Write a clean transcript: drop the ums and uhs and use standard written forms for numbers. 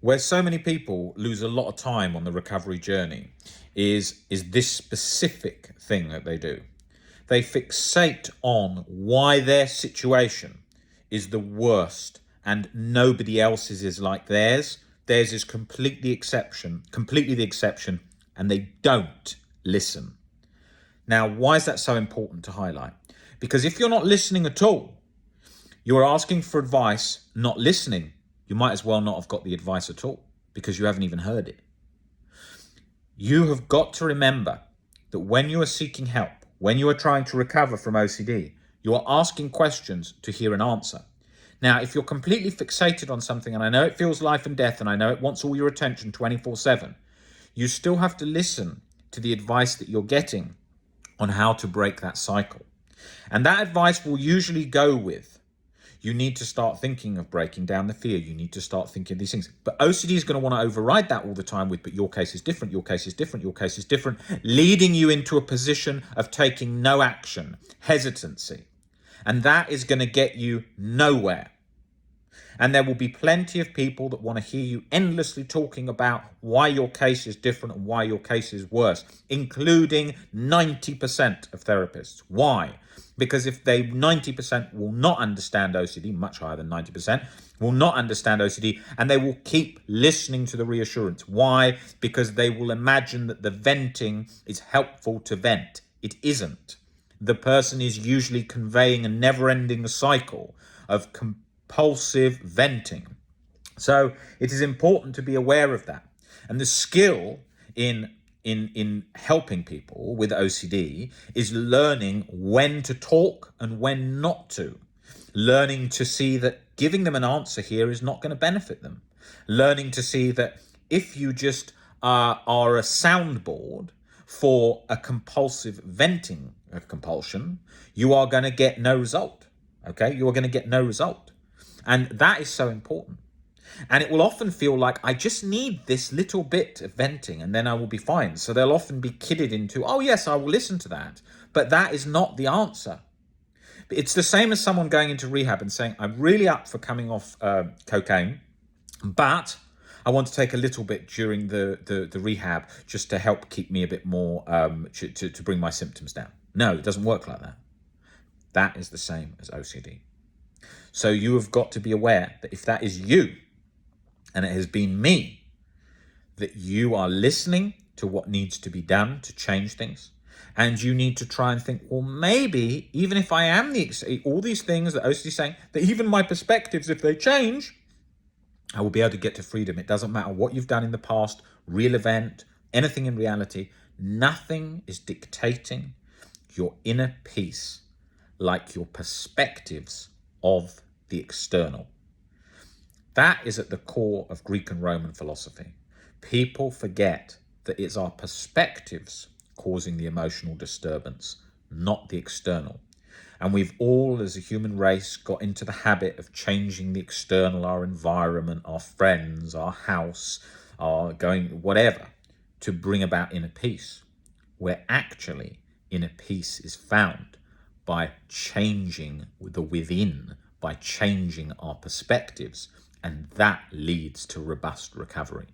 Where so many people lose a lot of time on the recovery journey is this specific thing that they do. They fixate on why their situation is the worst and nobody else's is like theirs. Theirs is completely the exception, and they don't listen. Now, why is that so important to highlight? Because if you're not listening at all, you're asking for advice, not listening. You might as well not have got the advice at all because you haven't even heard it. You have got to remember that when you are seeking help, when you are trying to recover from OCD, you are asking questions to hear an answer. Now, if you're completely fixated on something, and I know it feels life and death, and I know it wants all your attention 24/7, you still have to listen to the advice that you're getting on how to break that cycle. And that advice will usually go with, you need to start thinking of breaking down the fear. You need to start thinking of these things. But OCD is going to want to override that all the time with, but your case is different, your case is different, your case is different, leading you into a position of taking no action, hesitancy. And that is going to get you nowhere. And there will be plenty of people that want to hear you endlessly talking about why your case is different and why your case is worse, including 90% of therapists. Why? Because if 90% will not understand OCD, much higher than 90%, will not understand OCD, and they will keep listening to the reassurance. Why? Because they will imagine that the venting is helpful to vent. It isn't. The person is usually conveying a never-ending cycle of compulsive venting. So it is important to be aware of that. And the skill in helping people with OCD is learning when to talk and when not to. Learning to see that giving them an answer here is not going to benefit them. Learning to see that if you just are a soundboard for a compulsive venting of compulsion, you are going to get no result. Okay? You are going to get no result. And that is so important. And it will often feel like, I just need this little bit of venting and then I will be fine. So they'll often be kidded into, oh yes, I will listen to that. But that is not the answer. It's the same as someone going into rehab and saying, I'm really up for coming off cocaine, but I want to take a little bit during the rehab just to help keep me a bit more, to bring my symptoms down. No, it doesn't work like that. That is the same as OCD. So you have got to be aware that if that is you, and it has been me, that you are listening to what needs to be done to change things. And you need to try and think, well, maybe even if I am all these things that OCD is saying, that even my perspectives, if they change, I will be able to get to freedom. It doesn't matter what you've done in the past, real event, anything in reality. Nothing is dictating your inner peace like your perspectives of the external. That is at the core of Greek and Roman philosophy. People forget that it's our perspectives causing the emotional disturbance, not the external. And we've all, as a human race, got into the habit of changing the external, our environment, our friends, our house, our going, whatever, to bring about inner peace, where actually inner peace is found by changing the within, by changing our perspectives. And that leads to robust recovery.